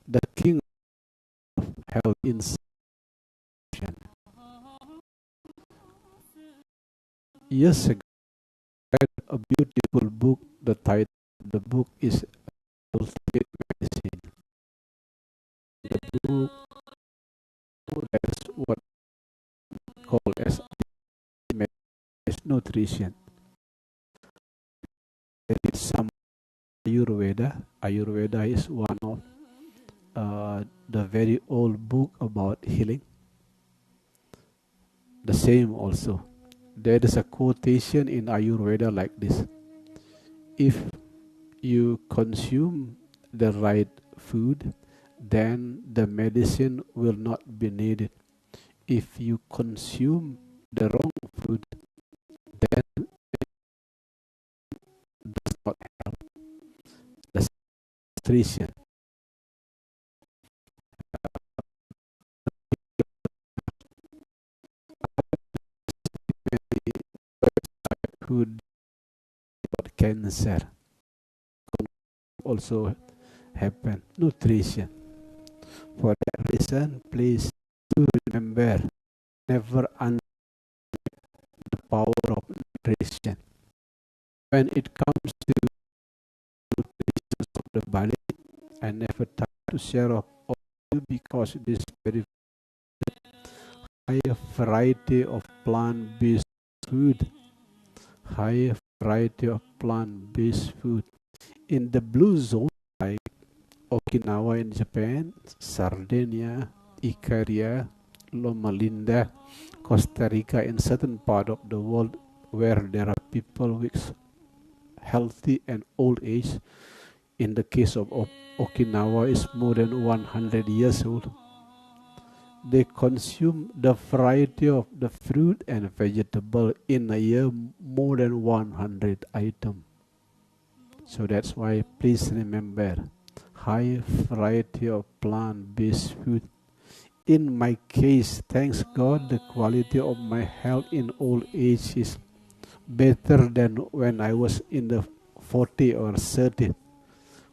the king of health in solution. Years ago, I read a beautiful book. The title of the book is Ultimate Medicine. The book that is what we call as nutrition. There is some Ayurveda. Ayurveda is one of the very old book about healing. The same also. There is a quotation in Ayurveda like this: if you consume the right food, then the medicine will not be needed. If you consume the wrong food, then it does not help. The nutrition. Food about cancer also happen. Nutrition. For that reason, please do remember, never underestimate the power of nutrition. When it comes to nutrition of the body, I never try to share of all because it is very high variety of plant-based food. High variety of plant-based food. In the blue zone, like Okinawa in Japan, Sardinia, Icaria, Loma Linda, Costa Rica, in certain part of the world where there are people with healthy and old age. In the case of Okinawa, is more than 100 years old. They consume the variety of the fruit and vegetable in a year, more than 100 items. So that's why please remember, high variety of plant-based food. In my case, thanks God, the quality of my health in old age is better than when I was in the 40 or 30.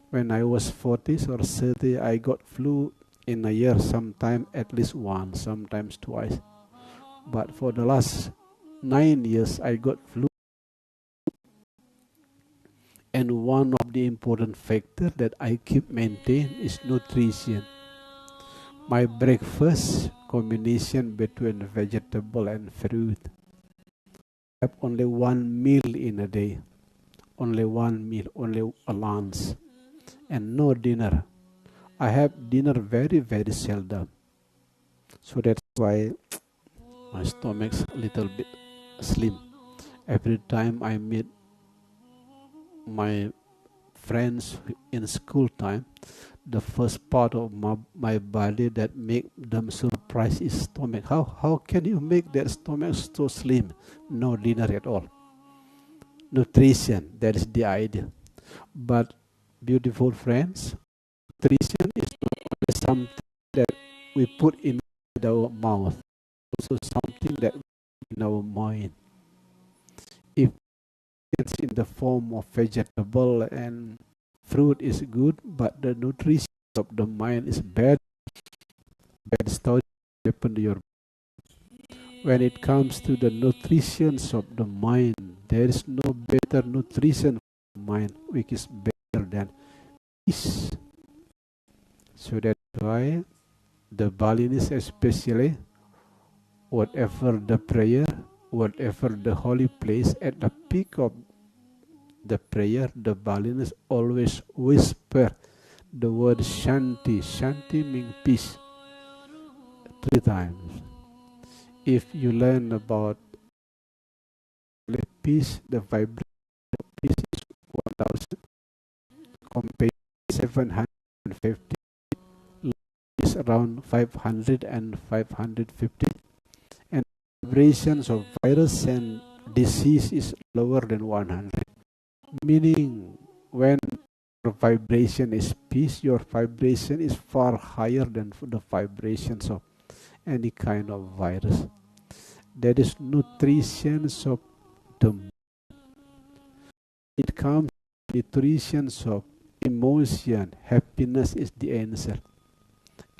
When I was 40 or 30, I got flu in a year, sometime at least once, sometimes twice. But for the last 9 years, I got flu. And one of the important factors that I keep maintain is nutrition. My breakfast combination between vegetable and fruit. I have only one meal in a day. Only one meal, only a lunch. And no dinner. I have dinner very, very seldom. So that's why my stomach's a little bit slim. Every time I meet my friends in school time, the first part of my body that make them surprised is stomach. How can you make that stomach so slim? No dinner at all. Nutrition, that is the idea. But beautiful friends, nutrition is not only something that we put in our mouth, also something that we put in our mind. If it's in the form of vegetable and fruit is good, but the nutrition of the mind is bad. Bad story happen to your. When it comes to the nutrition of the mind, there is no better nutrition for the mind which is better than peace. So that's why the Balinese especially, whatever the prayer, whatever the holy place, at the peak of the prayer, the Balinese always whisper the word Shanti. Shanti means peace. 3 times. If you learn about peace, the vibration of peace is 1000, compared to 750, is around 500 and 550. And vibrations of virus and disease is lower than 100. Meaning, when your vibration is peace, your vibration is far higher than the vibrations of any kind of virus. That is nutrition of the mind. It comes to nutrition of emotion. Happiness is the answer.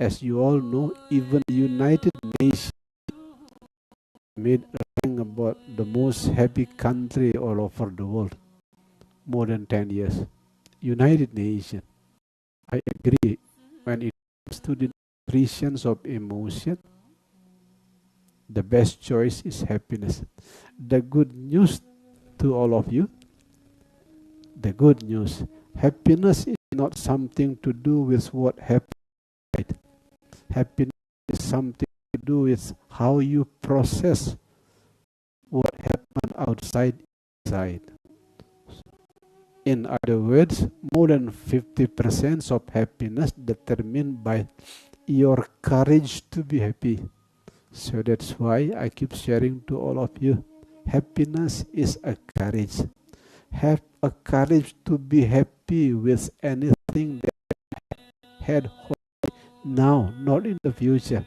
As you all know, even the United Nations made a rank about the most happy country all over the world, more than 10 years. United Nations. I agree. When it comes to the nutritions of emotion, the best choice is happiness. The good news to all of you, the good news, happiness is not something to do with what happened. Happiness is something to do with how you process what happened outside inside. In other words, more than 50% of happiness determined by your courage to be happy. So that's why I keep sharing to all of you. Happiness is a courage. Have a courage to be happy with anything that had now, not in the future.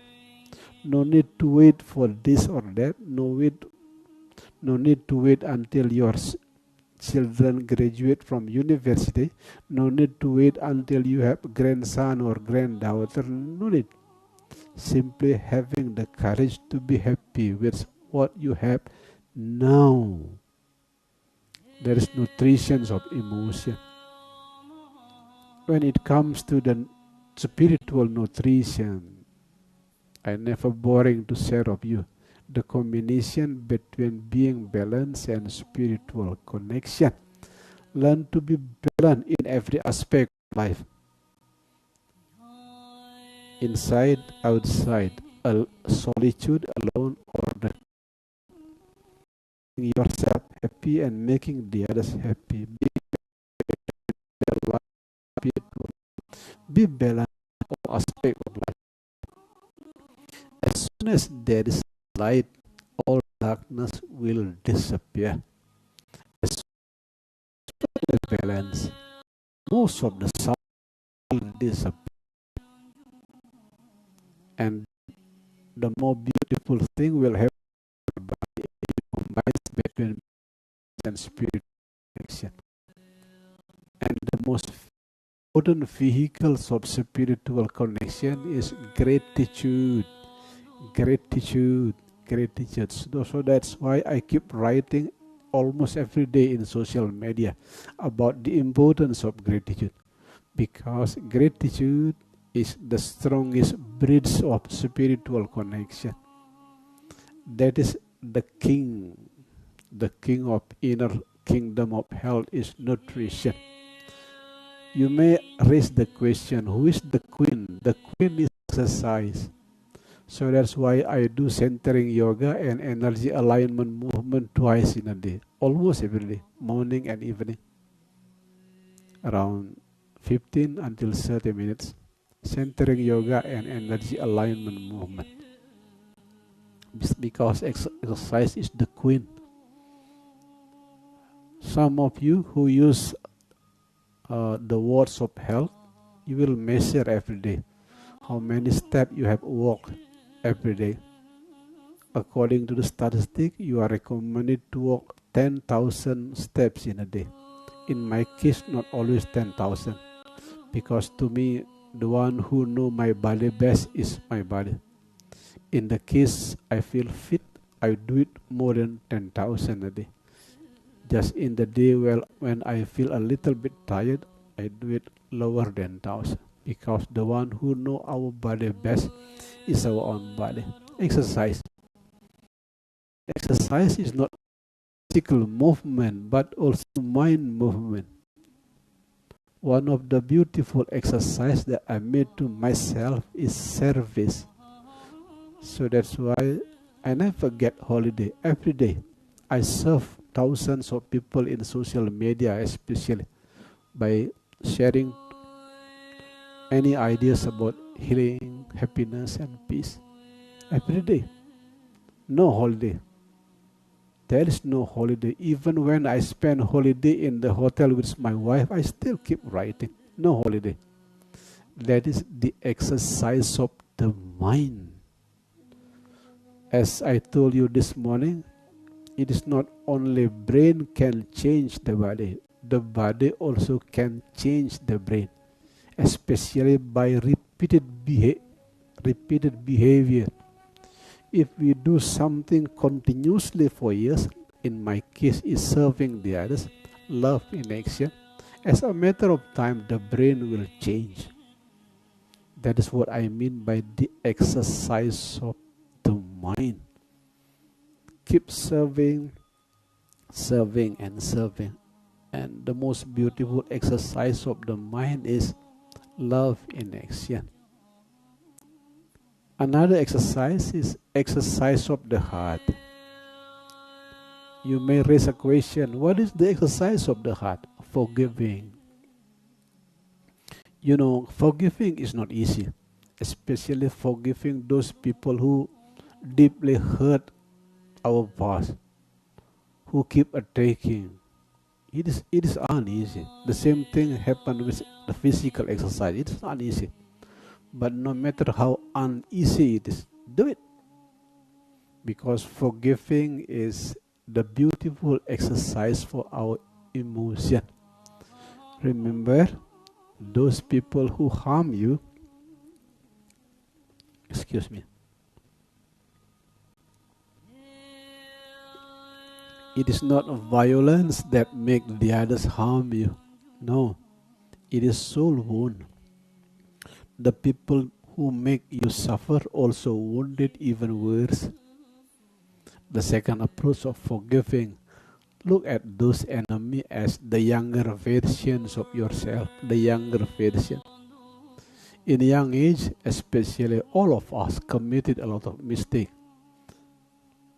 No need to wait for this or that. No need to wait until your children graduate from university. No need to wait until you have grandson or granddaughter. No need. Simply having the courage to be happy with what you have now. There is nutrition of emotion. When it comes to the spiritual nutrition, I never boring to share of you the combination between being balanced and spiritual connection. Learn to be balanced in every aspect of life. Inside, outside, solitude alone, or the making yourself happy and making the others happy. Be balanced in all aspects of life. As soon as there is light, all darkness will disappear. As soon as balance, most of the sound will disappear. And the more beautiful thing will happen by combines between and spiritual connection. And the most important vehicles of spiritual connection is gratitude. Gratitude. So that's why I keep writing almost every day in social media about the importance of gratitude, because gratitude is the strongest bridge of spiritual connection. That is the king of inner kingdom of health is nutrition. You may raise the question, who is the queen? The queen is exercise. So that's why I do centering yoga and energy alignment movement twice in a day, almost every day, morning and evening, around 15 until 30 minutes. Centering yoga and energy alignment movement. Because exercise is the queen. Some of you who use the words of health, you will measure every day how many steps you have walked every day. According to the statistic, you are recommended to walk 10,000 steps in a day. In my case, not always 10,000, because to me, the one who know my body best is my body. In the case I feel fit, I do it more than 10,000 a day. Just in the day when I feel a little bit tired, I do it lower than 1,000, because the one who know our body best is our own body. Exercise is not physical movement but also mind movement. One of the beautiful exercises that I made to myself is service. So that's why I never get holiday. Every day I serve thousands of people in social media, especially by sharing any ideas about healing, happiness and peace. Every day. No holiday. There is no holiday. Even when I spend holiday in the hotel with my wife, I still keep writing. No holiday. That is the exercise of the mind. As I told you this morning, it is not only brain can change the body also can change the brain, especially by repeated repeated behavior. If we do something continuously for years, in my case is serving the others, love in action, as a matter of time the brain will change. That is what I mean by the exercise of the mind. Keep serving, serving and serving. And the most beautiful exercise of the mind is love in action. Another exercise is exercise of the heart. You may raise a question, what is the exercise of the heart? Forgiving. You know, forgiving is not easy, especially forgiving those people who deeply hurt our past, who keep attacking. It is uneasy. The same thing happened with the physical exercise. It is uneasy. But no matter how uneasy it is, do it. Because forgiving is the beautiful exercise for our emotion. Remember, those people who harm you, excuse me, it is not violence that makes the others harm you. No, it is soul wound. The people who make you suffer also wound it even worse. The second approach of forgiving, look at those enemies as the younger versions of yourself, the younger version. In young age, especially, all of us committed a lot of mistakes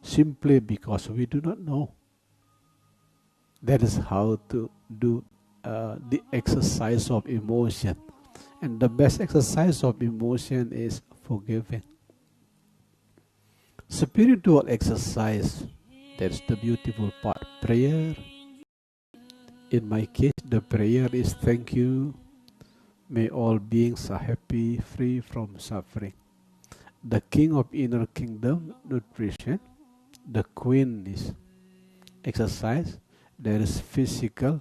simply because we do not know. That is how to do the exercise of emotion. And the best exercise of emotion is forgiving. Spiritual exercise, that's the beautiful part. Prayer. In my case, the prayer is thank you. May all beings are happy, free from suffering. The king of inner kingdom, nutrition. The queen is exercise. There is physical,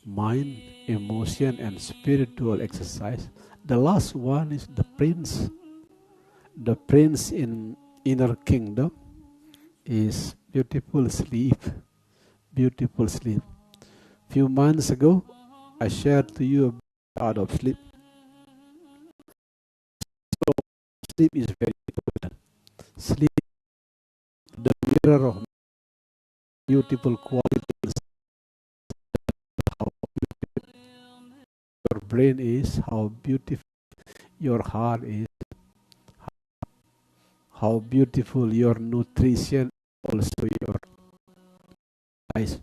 mind, emotion, and spiritual exercise. The last one is the prince. The prince in inner kingdom is beautiful sleep. Beautiful sleep. Few months ago, I shared to you about of sleep. So sleep is very important. Sleep, the mirror of beautiful qualities. How beautiful your brain is, how beautiful your heart is, how beautiful your nutrition, also your eyes.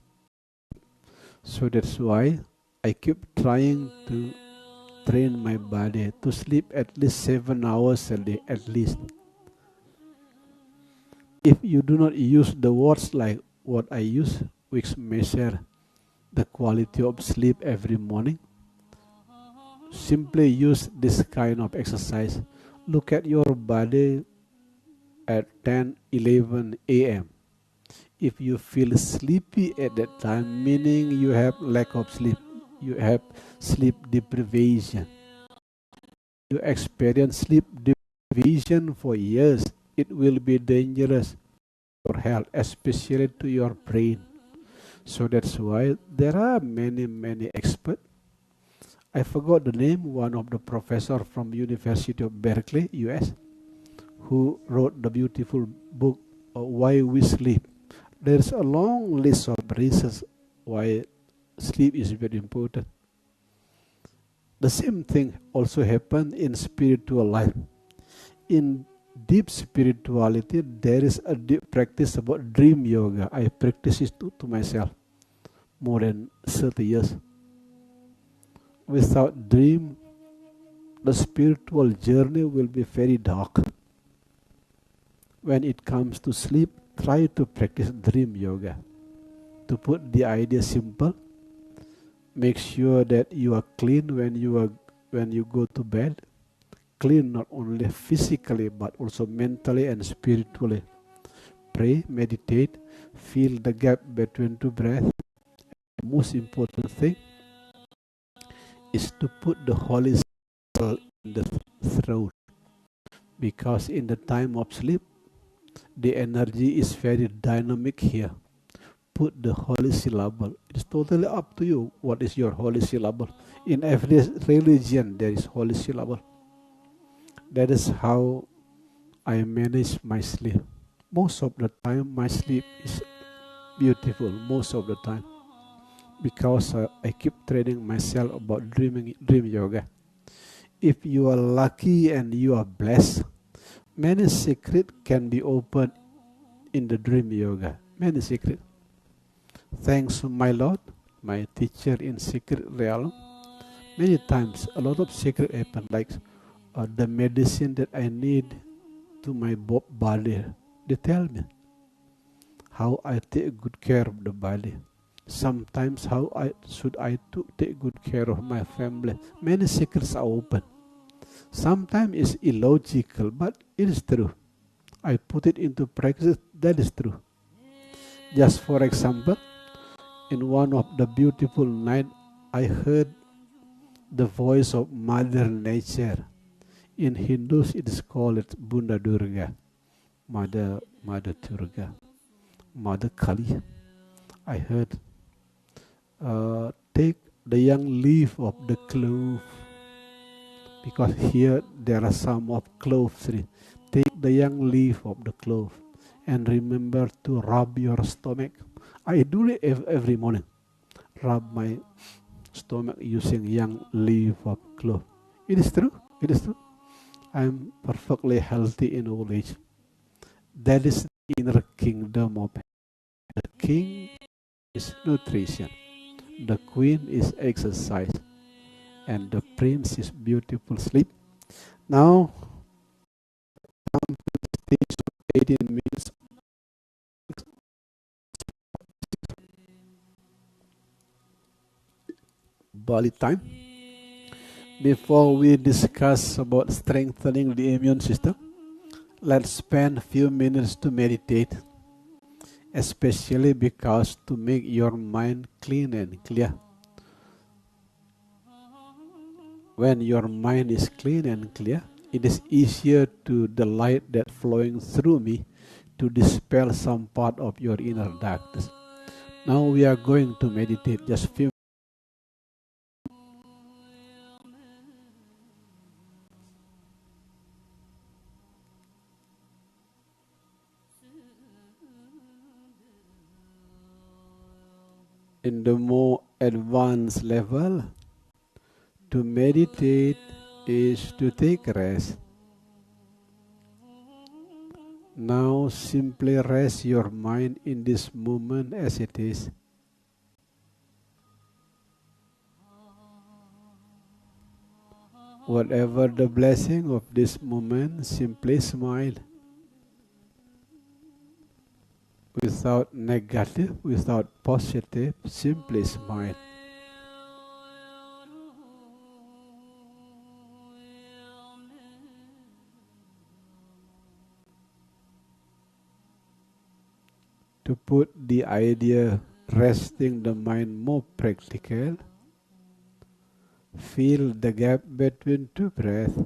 So that's why I keep trying to train my body to sleep at least 7 hours a day, at least. If you do not use the words like what I use, which measure the quality of sleep every morning, simply use this kind of exercise. Look at your body at 10, 11 a.m. If you feel sleepy at that time, meaning you have lack of sleep, you have sleep deprivation. You experience sleep deprivation for years, it will be dangerous for health, especially to your brain. So that's why there are many experts. I forgot the name, one of the professor from University of Berkeley, US, who wrote the beautiful book, Why We Sleep. There's a long list of reasons why sleep is very important. The same thing also happens in spiritual life. In deep spirituality, there is a deep practice about dream yoga. I practice it to myself more than 30 years. Without dream, the spiritual journey will be very dark. When it comes to sleep, try to practice dream yoga. To put the idea simple, make sure that you are clean when you go to bed. Clean not only physically but also mentally and spiritually. Pray, meditate, feel the gap between two breaths. The most important thing is to put the Holy Spirit in the throat. because in the time of sleep, the energy is very dynamic here. Put the holy syllable. It's totally up to you. What is your holy syllable? In every religion, there is holy syllable. That is how I manage my sleep. Most of the time, my sleep is beautiful. Most of the time, because I keep training myself about dream yoga. If you are lucky and you are blessed, many secrets can be opened in the dream yoga. Many secrets. Thanks to my Lord, my teacher in secret realm, many times a lot of secret happen, like the medicine that I need to my body. They tell me how I take good care of the body. Sometimes how I take good care of my family. Many secrets are open. Sometimes it's illogical, but it is true. I put it into practice. That is true. Just for example, in one of the beautiful nights, I heard the voice of Mother Nature. In Hindus, it is called Bunda Durga, Mother Durga, Mother Kali. I heard, take the young leaf of the clove, because here there are some of clove tree. Take the young leaf of the clove and remember to rub your stomach. I do it every morning. Rub my stomach using young leaf of clove. It is true. It is true. I am perfectly healthy in old age. That is the inner kingdom of heaven. The king is nutrition. The queen is exercise. And the prince is beautiful sleep. Now, come to the stage of 18 minutes. Bali time. Before we discuss about strengthening the immune system, let's spend a few minutes to meditate, especially because to make your mind clean and clear. When your mind is clean and clear, it is easier to the light that flowing through me to dispel some part of your inner darkness. Now we are going to meditate just few. In the more advanced level, to meditate is to take rest. Now simply rest your mind in this moment as it is. Whatever the blessing of this moment, simply smile. Without negative, without positive, simply smile. To put the idea resting the mind more practical, feel the gap between two breaths,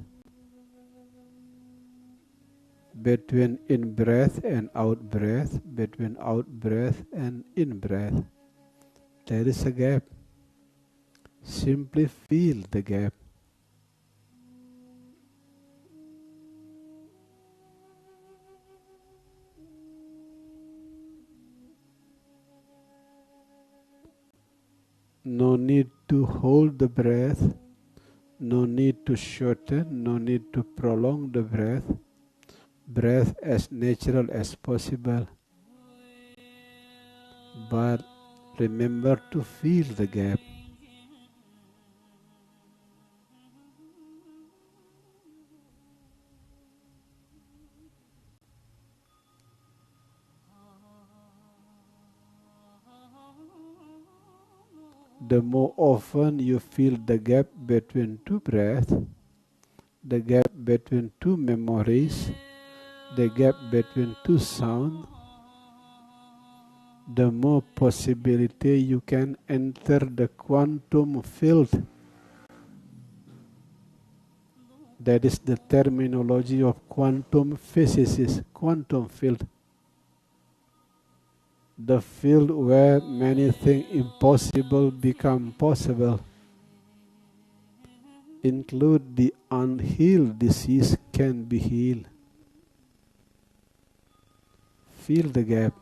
between in-breath and out-breath, between out-breath and in-breath. There is a gap. Simply feel the gap. No need to hold the breath, no need to shorten, no need to prolong the breath. Breath as natural as possible. But remember to feel the gap. The more often you feel the gap between two breaths, the gap between two memories, the gap between two sounds, the more possibility you can enter the quantum field. That is the terminology of quantum physicists, quantum field. The field where many things impossible become possible. Include the unhealed disease can be healed. Fill the gap.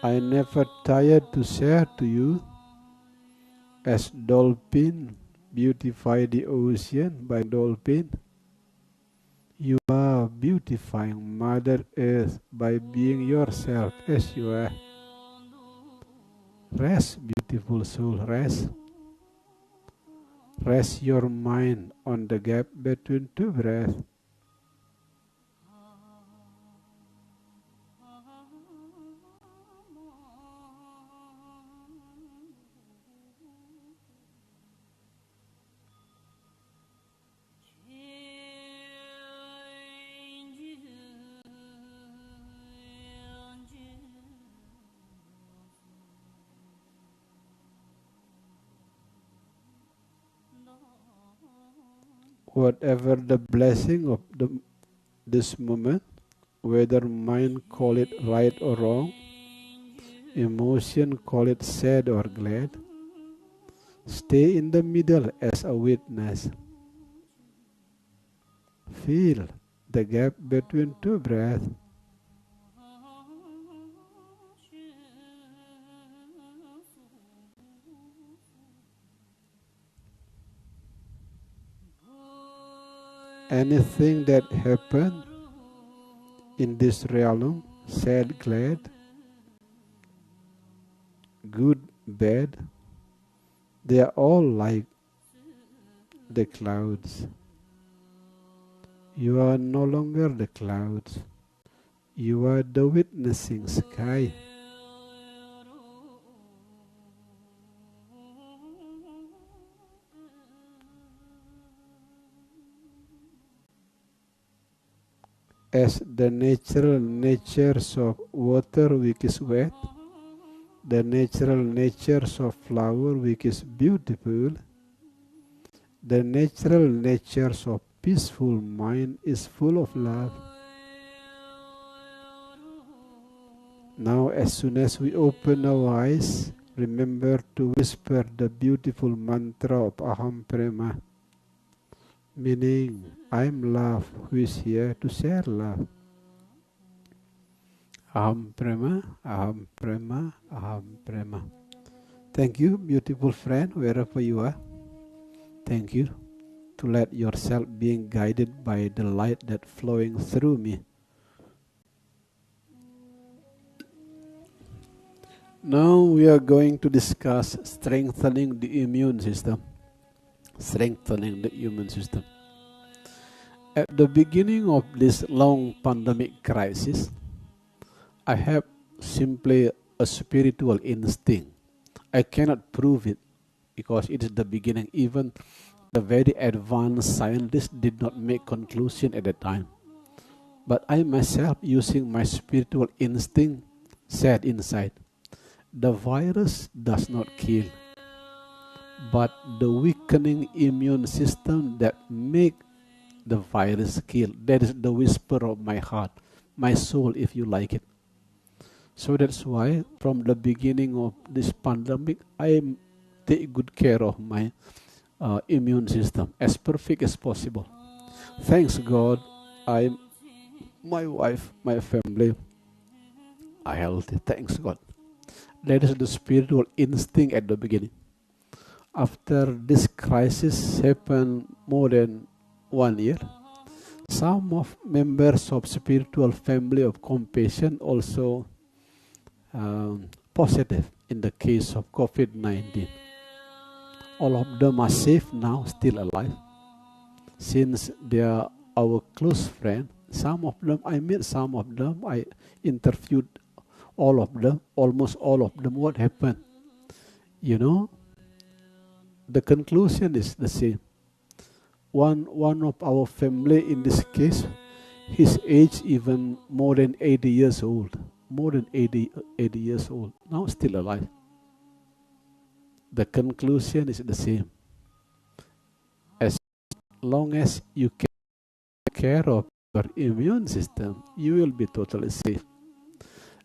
I never tired to share to you as dolphin beautify the ocean by dolphin. You are beautifying Mother Earth by being yourself as you are. Rest, beautiful soul, rest. Rest your mind on the gap between two breaths. Whatever the blessing of this moment, whether mind call it right or wrong, emotion call it sad or glad, stay in the middle as a witness. Feel the gap between two breaths. Anything that happened in this realm, sad, glad, good, bad, they are all like the clouds. You are no longer the clouds. You are the witnessing sky. As the natural natures of water which is wet, the natural natures of flower which is beautiful, the natural natures of peaceful mind is full of love. Now as soon as we open our eyes, remember to whisper the beautiful mantra of Aham Prema, meaning I am love who is here to share love. Aham Prema, Aham Prema, Aham Prema. Thank you, beautiful friend, wherever you are. Thank you to let yourself being guided by the light that flowing through me. Now we are going to discuss strengthening the immune system. Strengthening the immune system. At the beginning of this long pandemic crisis, I have simply a spiritual instinct. I cannot prove it because it is the beginning. Even the very advanced scientists did not make conclusion at that time. But I myself, using my spiritual instinct, said inside, the virus does not kill, but the weakening immune system that make the virus kill. That is the whisper of my heart, my soul, if you like it. So that's why from the beginning of this pandemic, I take good care of my immune system as perfect as possible. Thanks God, my wife, my family are healthy. Thanks God. That is the spiritual instinct at the beginning. After this crisis happened more than 1 year, some of members of spiritual family of compassion also positive in the case of COVID-19. All of them are safe now, still alive. Since they are our close friends, some of them, I met some of them, I interviewed all of them, almost all of them. What happened? You know, the conclusion is the same. One of our family in this case, His age even more than 80 years old. More than 80 years old. Now still alive. The conclusion is the same. As long as you can take care of your immune system, you will be totally safe.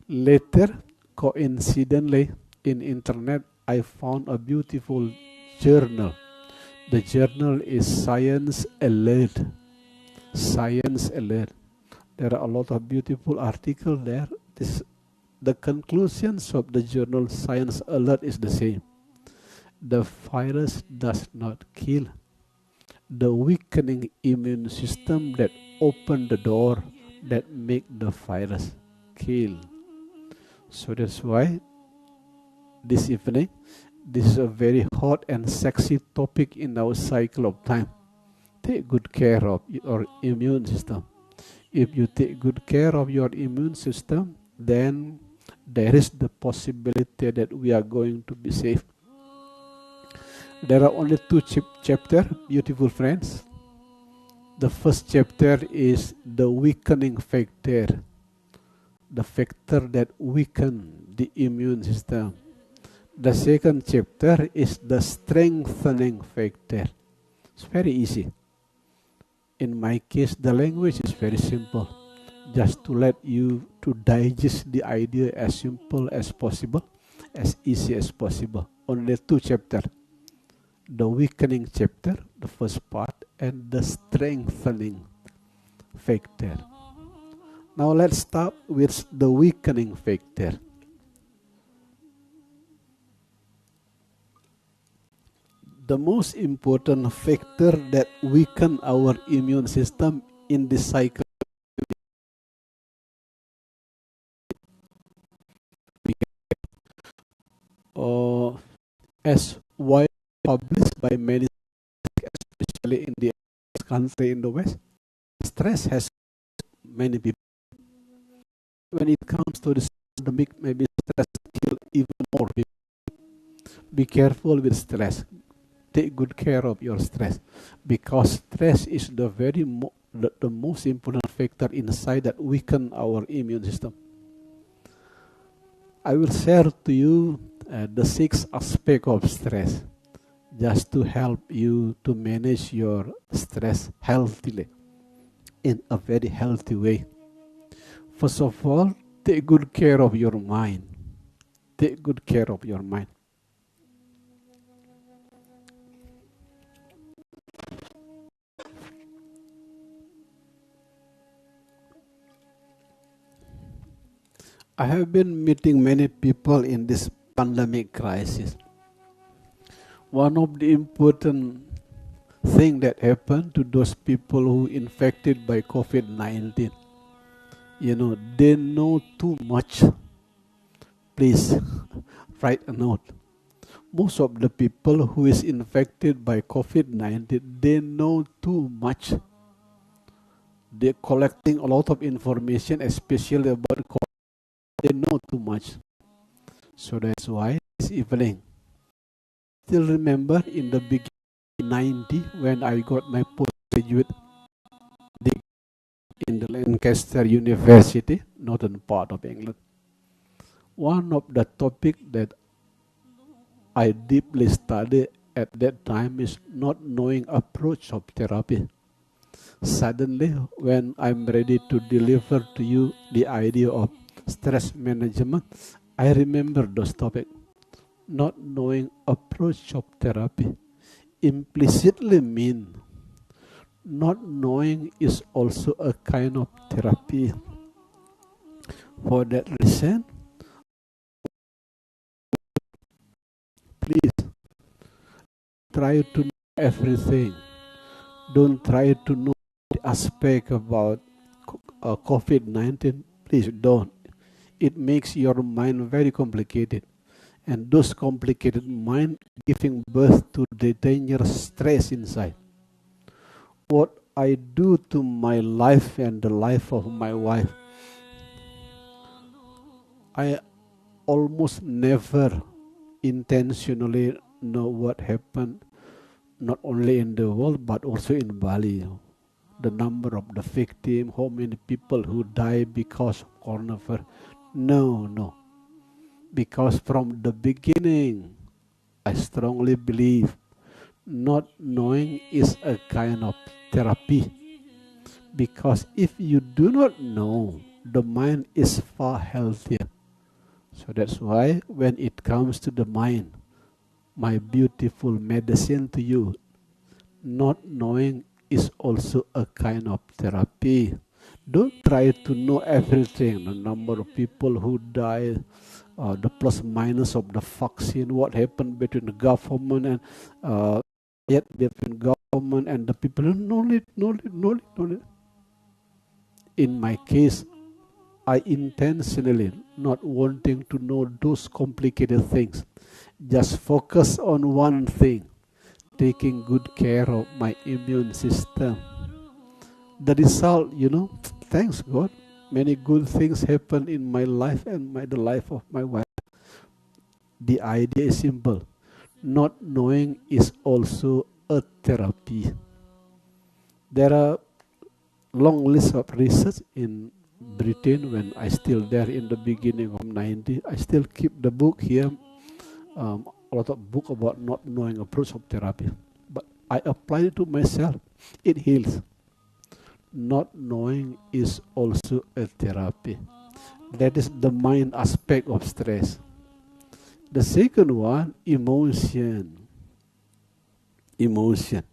Later, coincidentally, in internet, I found a beautiful journal. The journal is Science Alert. Science Alert. There are a lot of beautiful articles there. The conclusions of the journal Science Alert is the same. The virus does not kill. The weakening immune system that open the door that make the virus kill. So that's why this evening, this is a very hot and sexy topic in our cycle of time. Take good care of your immune system. If you take good care of your immune system, then there is the possibility that we are going to be safe. There are only two chapters, beautiful friends. The first chapter is the weakening factor, the factor that weaken the immune system. The second chapter is the strengthening factor. It's very easy. In my case, the language is very simple. Just to let you to digest the idea as simple as possible, as easy as possible. Only two chapters. The weakening chapter, the first part, and the strengthening factor. Now let's start with the weakening factor. The most important factor that weaken our immune system in this cycle as widely published by many, especially in the country in the West, stress has many people. When it comes to this pandemic, maybe stress kill even more people. Be careful with stress. Take good care of your stress, because stress is the most important factor inside that weaken our immune system. I will share to you the 6 aspects of stress, just to help you to manage your stress healthily, in a very healthy way. First of all, take good care of your mind. Take good care of your mind. I have been meeting many people in this pandemic crisis. One of the important things that happened to those people who infected by COVID-19, they know too much. Please write a note. Most of the people who is infected by COVID-19, they know too much. They're collecting a lot of information, especially about COVID. They know too much. So that's why this evening, still remember in the beginning 90 when I got my postgraduate degree in the Lancaster University, northern part of England. One of the topics that I deeply studied at that time is not knowing approach of therapy. Suddenly, when I'm ready to deliver to you the idea of stress management, I remember those topics. Not knowing approach of therapy implicitly mean not knowing is also a kind of therapy. For that reason, please try to know everything. Don't try to know the aspect about COVID-19. Please don't. It makes your mind very complicated. And those complicated mind giving birth to the dangerous stress inside. What I do to my life and the life of my wife, I almost never intentionally know what happened, not only in the world but also in Bali. the number of the victim, how many people who die because of coronavirus. No, no. Because from the beginning, I strongly believe not knowing is a kind of therapy. Because if you do not know, the mind is far healthier. So that's why when it comes to the mind, my beautiful medicine to you, not knowing is also a kind of therapy. Don't try to know everything, the number of people who die, the plus minus of the vaccine, what happened between the government and yet between government and the people. No need, no need, no need, no need. In my case, I intentionally not wanting to know those complicated things. Just focus on one thing, taking good care of my immune system. The result, thanks God, many good things happen in my life and the life of my wife. The idea is simple. Not knowing is also a therapy. There are long list of research in Britain when I still there in the beginning of 90. I still keep the book here, a lot of book about not knowing approach of therapy. But I apply it to myself. It heals. Not knowing is also a therapy. That is the mind aspect of stress. The second one, emotion. Emotion.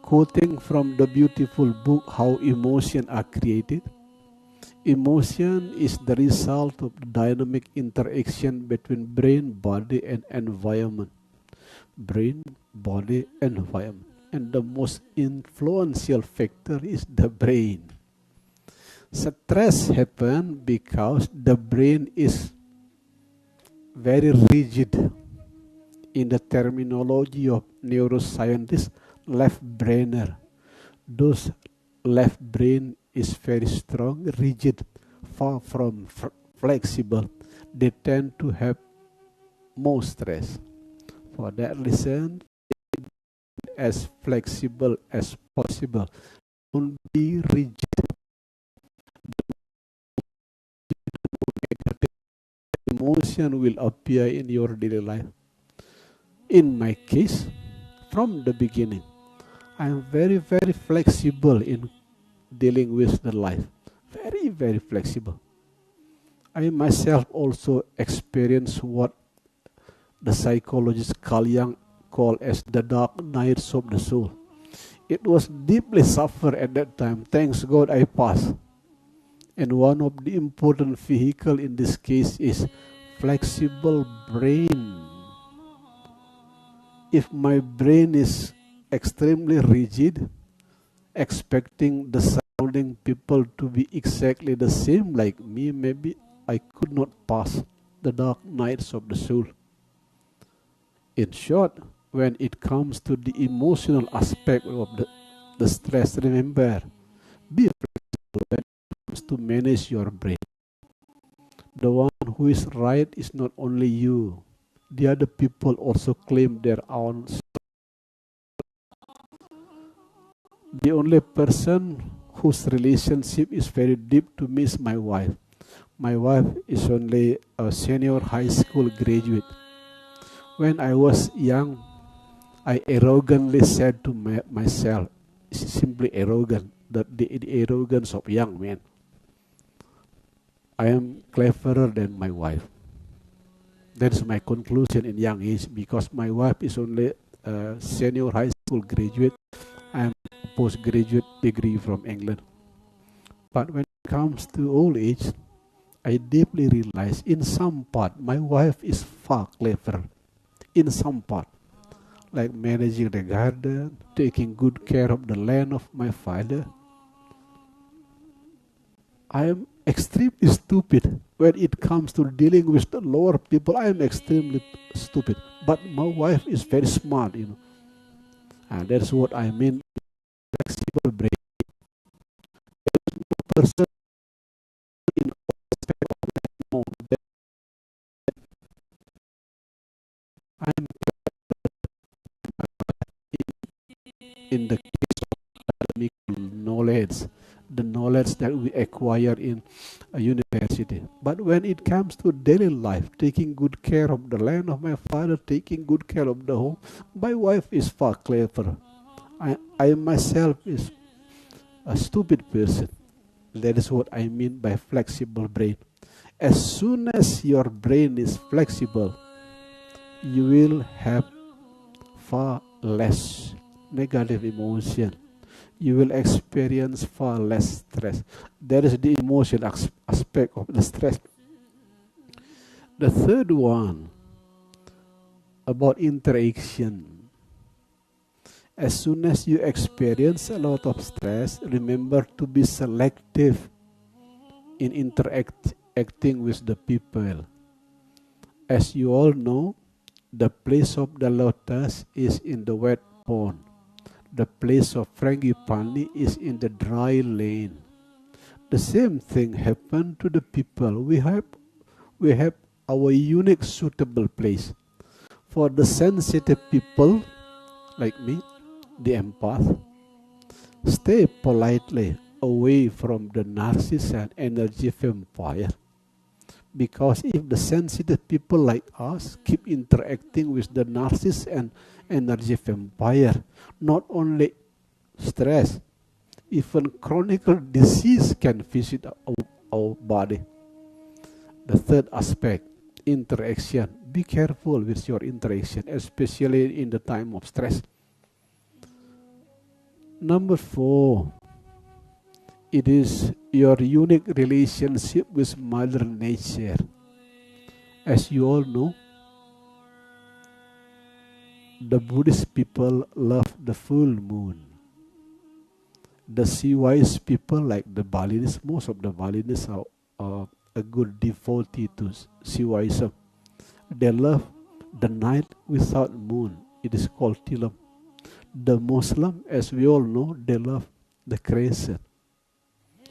Quoting from the beautiful book, How Emotions Are Created. Emotion is the result of the dynamic interaction between brain, body, and environment. Brain, body, and environment. And the most influential factor is the brain. Stress happens because the brain is very rigid. In the terminology of neuroscientists, left-brainer. Those left brain is very strong, rigid, far from flexible. They tend to have more stress. For that reason, as flexible as possible. Don't be rigid. Emotion will appear in your daily life. In my case, from the beginning, I am very, very flexible in dealing with the life. Very, very flexible. I myself also experience what the psychologist Carl Jung called as the dark nights of the soul. It was deeply suffered at that time. Thanks God I passed. And one of the important vehicle in this case is flexible brain. If my brain is extremely rigid, expecting the surrounding people to be exactly the same like me, maybe I could not pass the dark nights of the soul. In short, when it comes to the emotional aspect of the stress, remember, be flexible when it comes to manage your brain. The one who is right is not only you. The other people also claim their own. The only person whose relationship is very deep to me is my wife. My wife is only a senior high school graduate. When I was young, I arrogantly said to myself, simply arrogant, the arrogance of young men, I am cleverer than my wife. That's my conclusion in young age, because my wife is only a senior high school graduate. I am a postgraduate degree from England. But when it comes to old age, I deeply realize in some part my wife is far cleverer. In some part, like managing the garden, taking good care of the land of my father. I am extremely stupid when it comes to dealing with the lower people. I am extremely stupid, but my wife is very smart, and that's what I mean. Flexible brain. Person in that I'm in the case academic knowledge, the knowledge that we acquire in a university. But when it comes to daily life, taking good care of the land of my father, taking good care of the home, my wife is far clever. I myself is a stupid person. That is what I mean by flexible brain. As soon as your brain is flexible, you will have far less negative emotion. You will experience far less stress. That is the emotion aspect of the stress. The third one, about interaction. As soon as you experience a lot of stress, remember to be selective in interacting with the people. As you all know, the place of the lotus is in the wet pond. The place of frangipani is in the dry lane. The same thing happened to the people. We have our unique suitable place. For the sensitive people like me, the empath, stay politely away from the narcissist and energy vampire. Because if the sensitive people like us keep interacting with the narcissist and energy vampire, not only stress, even chronic disease can visit our body. The third aspect, interaction. Be careful with your interaction, especially in the time of stress. Number 4, it is your unique relationship with Mother Nature. As you all know, the Buddhist people love the full moon. The sea-wise people, like the Balinese, most of the Balinese are a good devotee to sea-wisdom. They love the night without moon. It is called tilam. The Muslim, as we all know, they love the crescent.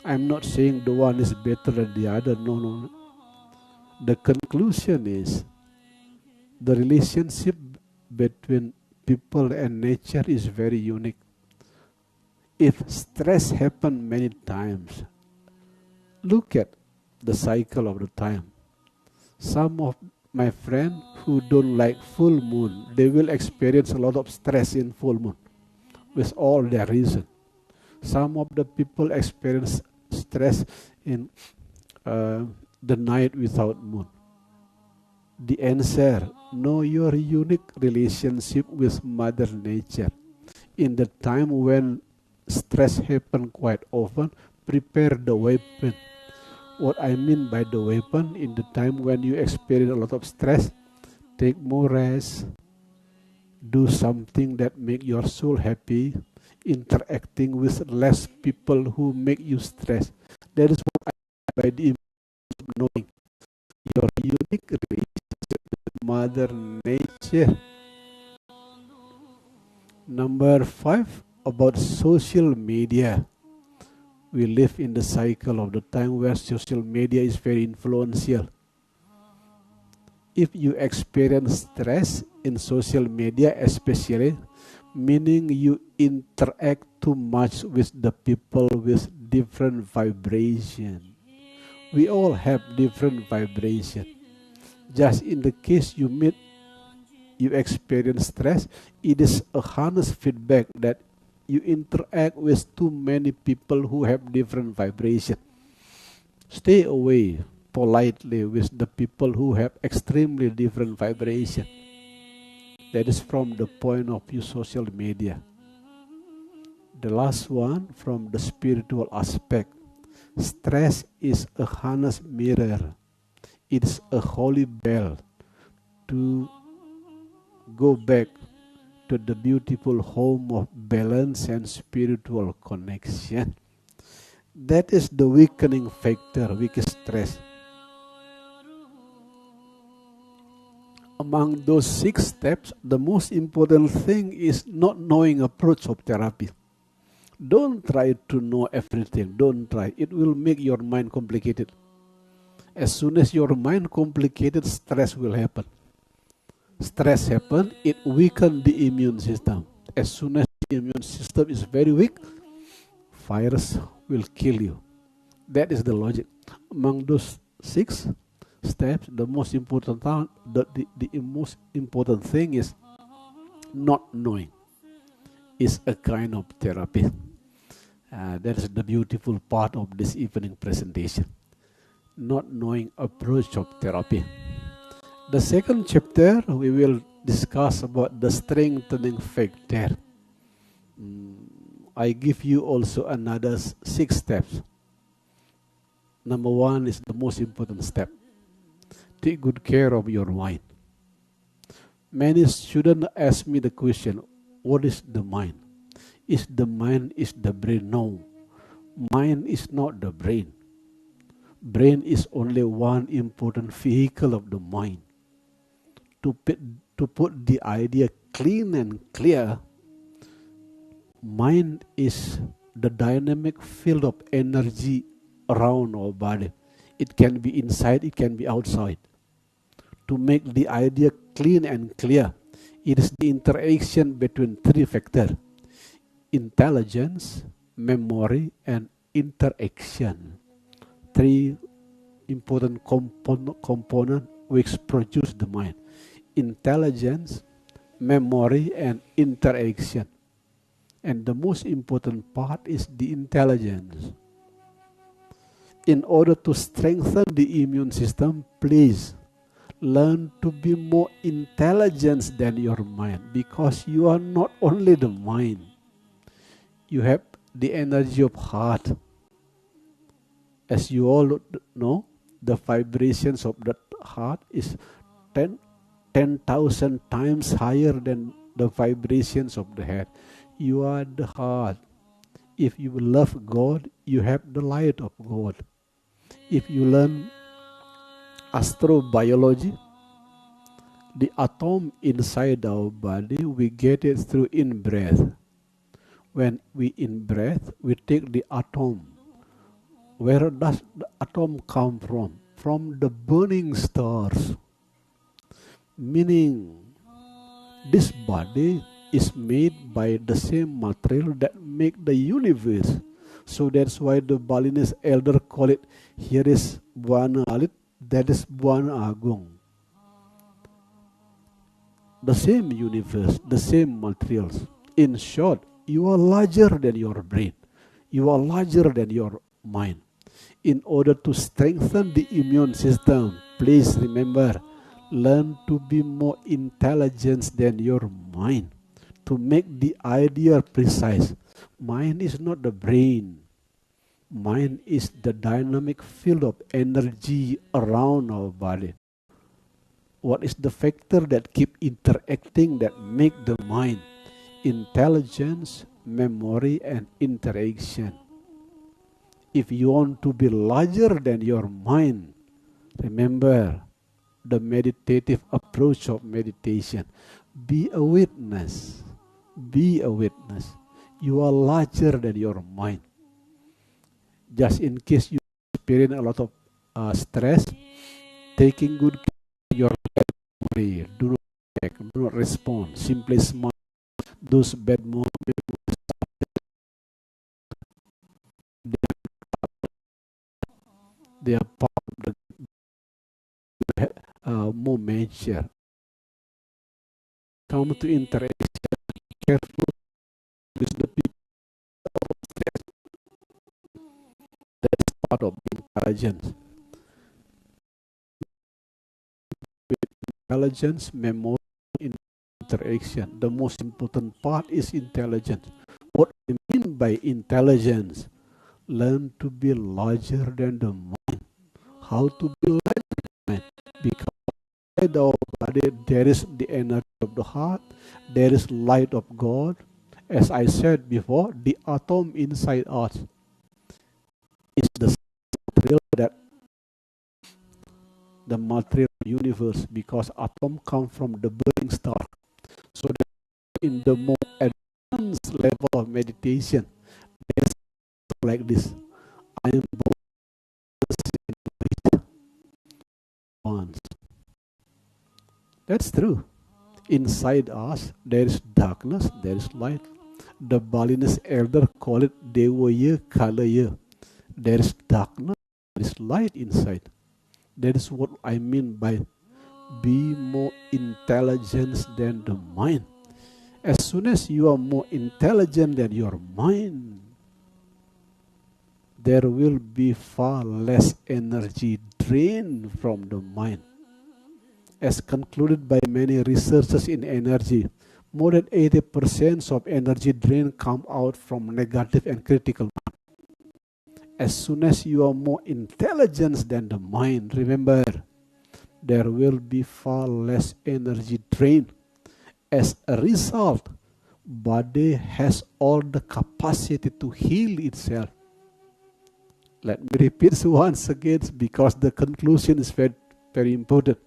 I'm not saying the one is better than the other. No. The conclusion is the relationship between people and nature is very unique. If stress happens many times, look at the cycle of the time. Some of my friends who don't like full moon, they will experience a lot of stress in full moon with all their reason. Some of the people experience stress in the night without moon. The answer, know your unique relationship with Mother Nature. In the time when stress happens quite often, prepare the weapon. What I mean by the weapon, in the time when you experience a lot of stress, take more rest, do something that make your soul happy, interacting with less people who make you stress. That is what I mean by the importance of knowing your unique relationship with Mother Nature. Number 5, about social media. We live in the cycle of the time where social media is very influential. If you experience stress in social media especially, meaning you interact too much with the people with different vibration. We all have different vibration. Just in the case you experience stress, it is a honest feedback that you interact with too many people who have different vibration. Stay away politely with the people who have extremely different vibration. That is from the point of view social media. The last one, from the spiritual aspect. Stress is a honest mirror. It's a holy bell to go back to the beautiful home of balance and spiritual connection. That is the weakening factor, weak stress. Among those 6 steps, the most important thing is not knowing approach of therapy. Don't try to know everything. Don't try. It will make your mind complicated. As soon as your mind complicated, stress will happen. Stress happens, it weakens the immune system. As soon as the immune system is very weak, virus will kill you. That is the logic. Among those 6 steps, the most important the most important thing is not knowing. Is a kind of therapy. That is the beautiful part of this evening presentation. Not knowing approach of therapy. The second chapter we will discuss about the strengthening factor. I give you also another 6 steps. Number 1 is the most important step. Take good care of your mind. Many students ask me the question, what is the mind? Is the mind is the brain? No. Mind is not the brain. Brain is only one important vehicle of the mind. To put the idea clean and clear, mind is the dynamic field of energy around our body. It can be inside, it can be outside. To make the idea clean and clear, it is the interaction between 3 factors: intelligence, memory, and interaction. 3 important components which produce the mind: intelligence, memory, and interaction. And the most important part is the intelligence. In order to strengthen the immune system, please learn to be more intelligent than your mind, because you are not only the mind. You have the energy of heart. As you all know, the vibrations of the heart is 10,000 times higher than the vibrations of the head. You are the heart. If you love God, you have the light of God. If you learn astrobiology, the atom inside our body, we get it through in-breath. When we in-breath, we take the atom. Where does the atom come from? From the burning stars. Meaning, this body is made by the same material that make the universe. So that's why the Balinese elder call it, here is Buana Alit, that is Buana Agung. The same universe, the same materials. In short, you are larger than your brain. You are larger than your mind. In order to strengthen the immune system, please remember, learn to be more intelligent than your mind. To make the idea precise, mind is not the brain. Mind is the dynamic field of energy around our body. What is the factor that keep interacting, that make the mind? Intelligence, memory, and interaction. If you want to be larger than your mind, remember the meditative approach of meditation. Be a witness. Be a witness. You are larger than your mind. Just in case you experience a lot of stress, taking good care of your memory. Do not react, do not respond. Simply smile. Those bad moments, they are part of the more major. Come to interaction. Careful with the people. That's part of intelligence. With intelligence, memory, interaction. The most important part is intelligence. What I mean by intelligence? Learn to be larger than the mind. How to be larger than the mind? Because inside our body there is the energy of the heart, there is light of God. As I said before, the atom inside us is the material that the material universe, because atom come from the burning star. So that in the more advanced level of meditation, there's like this. I am once. That's true. Inside us, there is darkness, there is light. The Balinese elder call it Devaya Kalaya. There is darkness, there is light inside. That is what I mean by be more intelligent than the mind. As soon as you are more intelligent than your mind, there will be far less energy drained from the mind. As concluded by many researchers in energy, more than 80% of energy drain come out from negative and critical mind. As soon as you are more intelligent than the mind, remember, there will be far less energy drain. As a result, body has all the capacity to heal itself. Let me repeat once again because the conclusion is very, very important.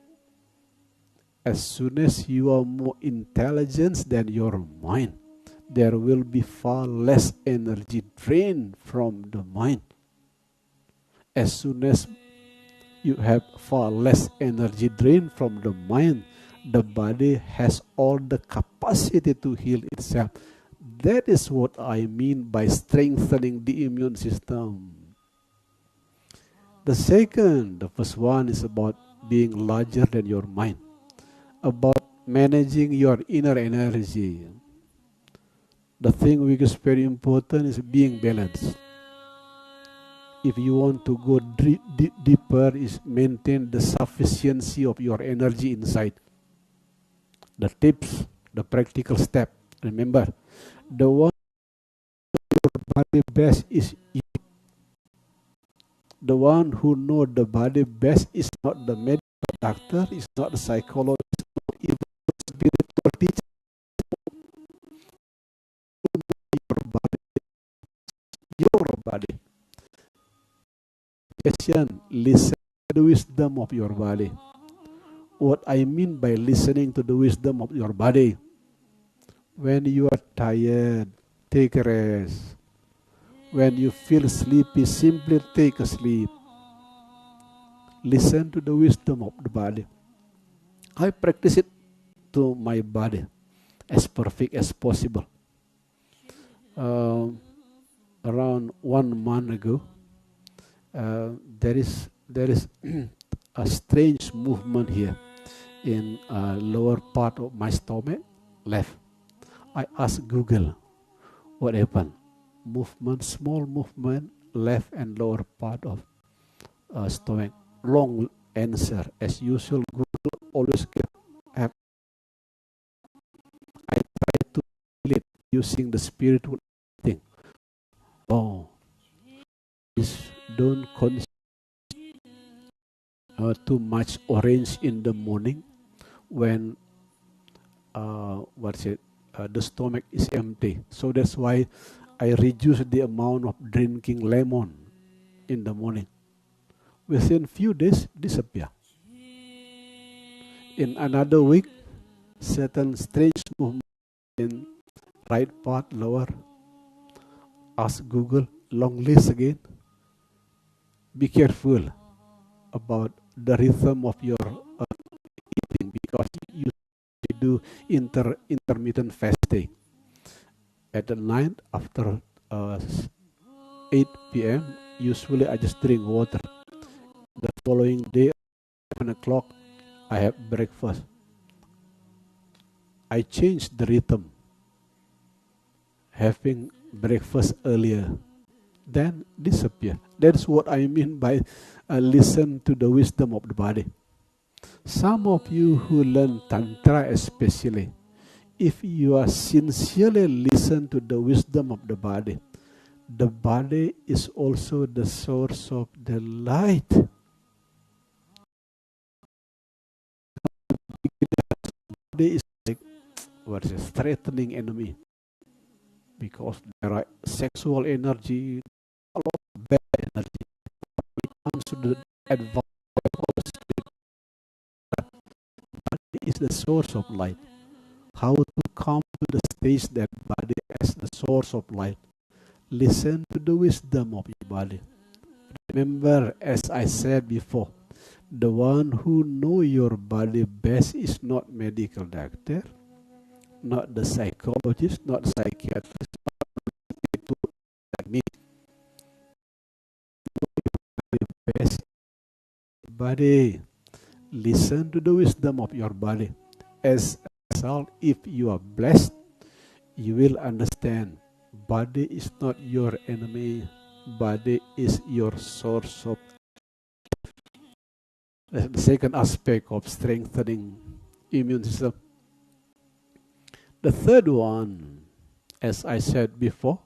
As soon as you are more intelligent than your mind, there will be far less energy drained from the mind. As soon as you have far less energy drained from the mind, the body has all the capacity to heal itself. That is what I mean by strengthening the immune system. The first one is about being larger than your mind, about managing your inner energy. The thing which is very important is being balanced. If you want to go deeper, is maintain the sufficiency of your energy inside. The tips, the practical step. Remember, the one your body best is you. The one who knows the body best is not the medical doctor, is not the psychologist, not even the spiritual teacher. Your body. Listen to the wisdom of your body. What I mean by listening to the wisdom of your body, when you are tired, take a rest. When you feel sleepy, simply take a sleep. Listen to the wisdom of the body. I practice it to my body as perfect as possible. Around 1 month ago, there is a strange movement here in lower part of my stomach, left. I asked Google, what happened? Movement, small movement, left and lower part of stomach. Long answer, as usual. Google always have. I try to feel it using the spiritual thing. Oh, don't consume too much orange in the morning when the stomach is empty. So that's why I reduce the amount of drinking lemon in the morning. Within few days, disappear. In another week, certain strange movement in right part, lower. Ask Google, long list again. Be careful about the rhythm of your eating because you do intermittent fasting. At the night after 8 p.m., usually I just drink water. The following day, 7 o'clock, I have breakfast. I changed the rhythm, having breakfast earlier, then disappear. That's what I mean by listen to the wisdom of the body. Some of you who learn Tantra especially, if you are sincerely listen to the wisdom of the body is also the source of the light. The body is like threatening enemy because there are sexual energy, a lot of bad energy. When it comes to the advice, body is the source of light. How to come to the stage that body as the source of light? Listen to the wisdom of your body. Remember, as I said before, the one who know your body best is not medical doctor, not the psychologist, not psychiatrist, people like me. Best body. Listen to the wisdom of your body. As a result, if you are blessed, you will understand body is not your enemy. Body is your source of. That's the second aspect of strengthening immune system. The third one, as I said before,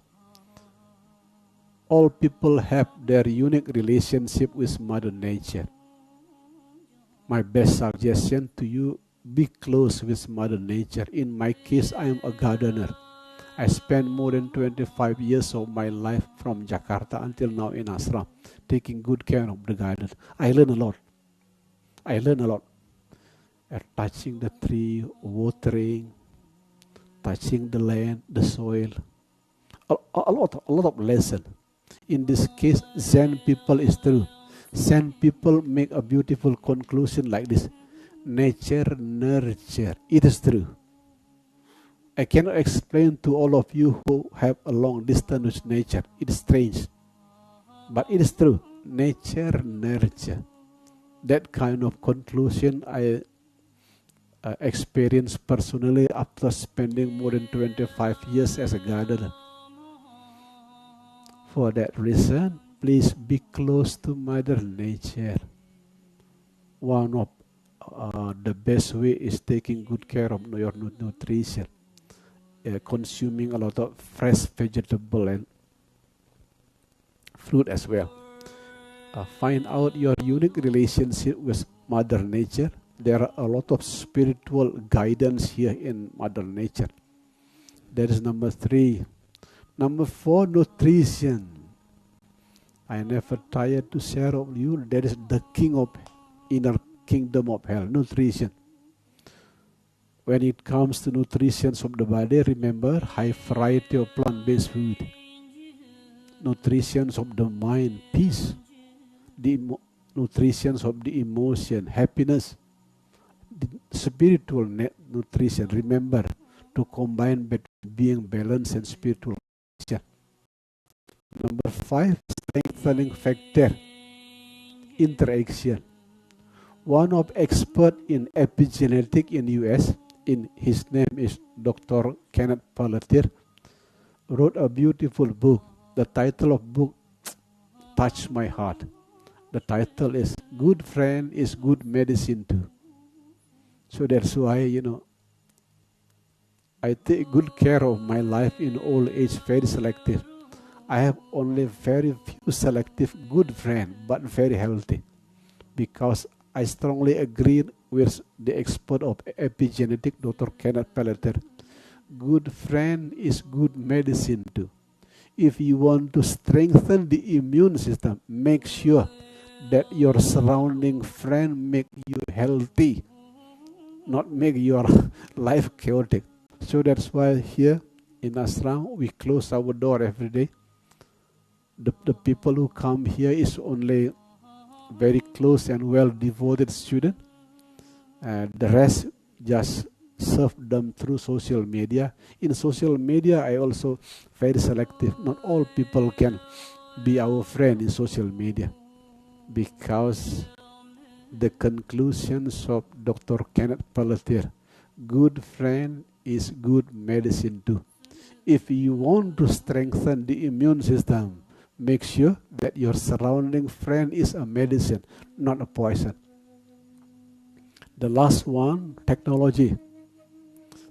all people have their unique relationship with Mother Nature. My best suggestion to you, be close with Mother Nature. In my case, I am a gardener. I spent more than 25 years of my life from Jakarta until now in ashram, taking good care of the garden. I learn a lot. Touching the tree, watering, touching the land, the soil. A lot of lesson. In this case, Zen people is true. Zen people make a beautiful conclusion like this. Nature, nurture. It is true. I cannot explain to all of you who have a long distance with nature. It is strange. But it is true. Nature, nurture. That kind of conclusion I experienced personally after spending more than 25 years as a gardener. For that reason, please be close to Mother Nature. One of the best way is taking good care of your nutrition. Consuming a lot of fresh vegetable and fruit as well. Find out your unique relationship with Mother Nature. There are a lot of spiritual guidance here in Mother Nature. That is number 3. Number 4, nutrition. I never tired to share with you. That is the king of inner kingdom of health, nutrition. When it comes to nutrition of the body, remember high variety of plant-based food. Nutrition of the mind, peace. The nutrition of the emotion, happiness. The spiritual nutrition. Remember to combine between being balanced and spiritual. Number 5, strengthening factor, interaction. One of expert in epigenetic in US, his name is Dr. Kenneth Pelletier, wrote a beautiful book. The title of book touched my heart. The title is Good Friend is Good Medicine Too. So that's why, I take good care of my life in old age, very selective. I have only very few selective good friends, but very healthy. Because I strongly agree with the expert of epigenetic, Dr. Kenneth Pelletier. Good friend is good medicine too. If you want to strengthen the immune system, make sure that your surrounding friend make you healthy, not make your life chaotic. So that's why here in ashram we close our door every day. The people who come here is only very close and well devoted student. The rest just serve them through social media. In social media, I also very selective. Not all people can be our friend in social media, because the conclusions of Dr. Kenneth Pelletier, good friend is good medicine too. If you want to strengthen the immune system, make sure that your surrounding friend is a medicine, not a poison. The last one, technology.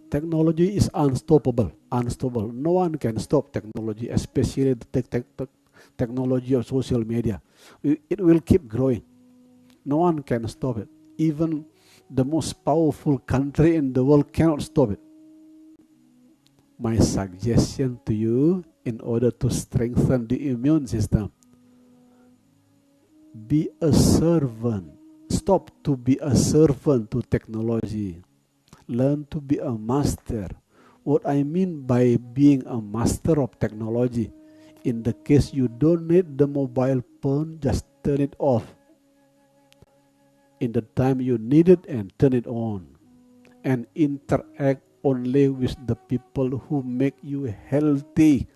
Technology is unstoppable. No one can stop technology, especially the technology of social media. It will keep growing. No one can stop it. Even the most powerful country in the world cannot stop it. My suggestion to you, in order to strengthen the immune system, be a servant. Stop to be a servant to technology. Learn to be a master. What I mean by being a master of technology, in the case you don't need the mobile phone, just turn it off. In the time you need it, and turn it on. And interact only with the people who make you healthy.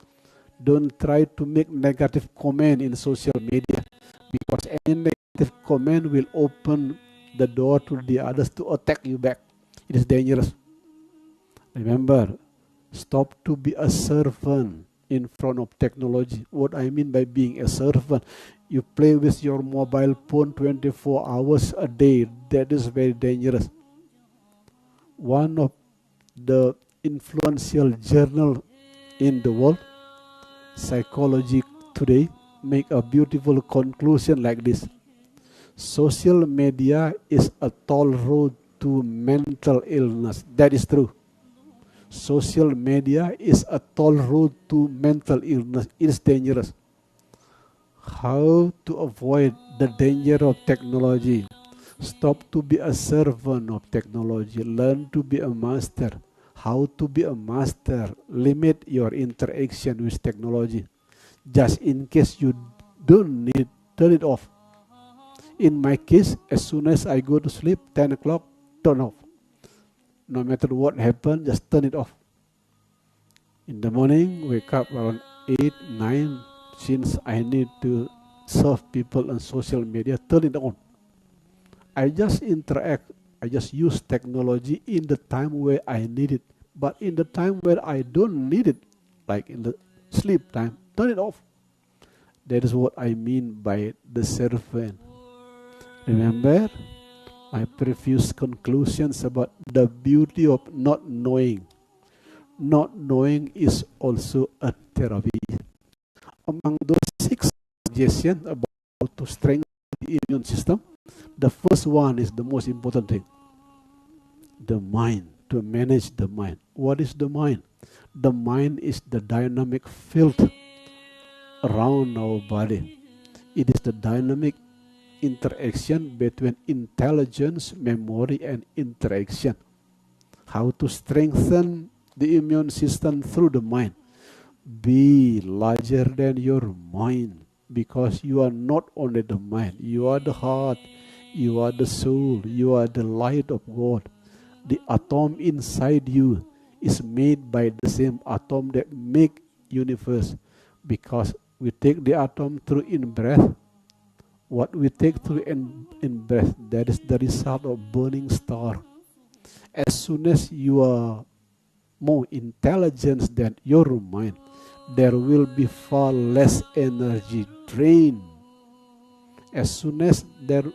Don't try to make negative comment in social media, because any negative comment will open the door to the others to attack you back. It is dangerous. Remember, stop to be a servant in front of technology. What I mean by being a servant, you play with your mobile phone 24 hours a day. That is very dangerous. One of the influential journal in the world, Psychology Today, make a beautiful conclusion like this: social media is a toll road to mental illness. That is true. Social media is a toll road to mental illness. It is dangerous. How to avoid the danger of technology? Stop to be a servant of technology. Learn to be a master. How to be a master? Limit your interaction with technology. Just in case you don't need it, turn it off. In my case, as soon as I go to sleep, 10 o'clock, turn off. No matter what happens, just turn it off. In the morning, wake up around 8, 9. Since I need to serve people on social media, turn it on. I just interact. I just use technology in the time where I need it. But in the time where I don't need it, like in the sleep time, turn it off. That is what I mean by the servant. Remember my previous conclusions about the beauty of not knowing. Not knowing is also a therapy. Among those 6 suggestions about how to strengthen the immune system, the first one is the most important thing. The mind, to manage the mind. What is the mind? The mind is the dynamic field around our body. It is the dynamic interaction between intelligence, memory, and interaction. How to strengthen the immune system through the mind? Be larger than your mind, because you are not only the mind, you are the heart, you are the soul, you are the light of God. The atom inside you is made by the same atom that make universe, because we take the atom through in-breath. What we take through in-breath, that is the result of burning star. As soon as you are more intelligent than your mind, there will be far less energy drain. As soon as there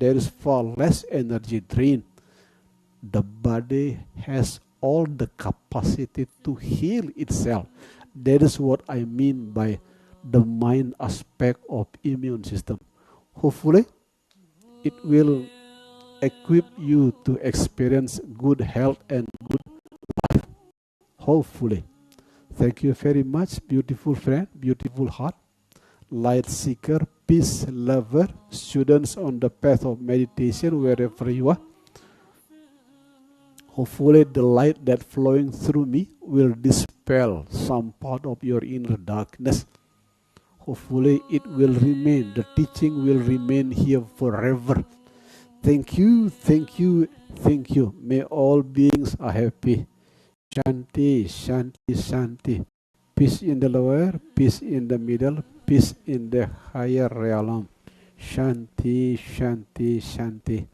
is far less energy drain, the body has all the capacity to heal itself. That is what I mean by the mind aspect of immune system. Hopefully, it will equip you to experience good health and good life. Hopefully. Thank you very much, beautiful friend, beautiful heart, light seeker, peace lover, students on the path of meditation, wherever you are. Hopefully the light that flowing through me will dispel some part of your inner darkness. Hopefully it will remain, the teaching will remain here forever. Thank you, thank you, thank you. May all beings are happy. Shanti, Shanti, Shanti. Peace in the lower, peace in the middle, peace in the higher realm. Shanti, Shanti, Shanti.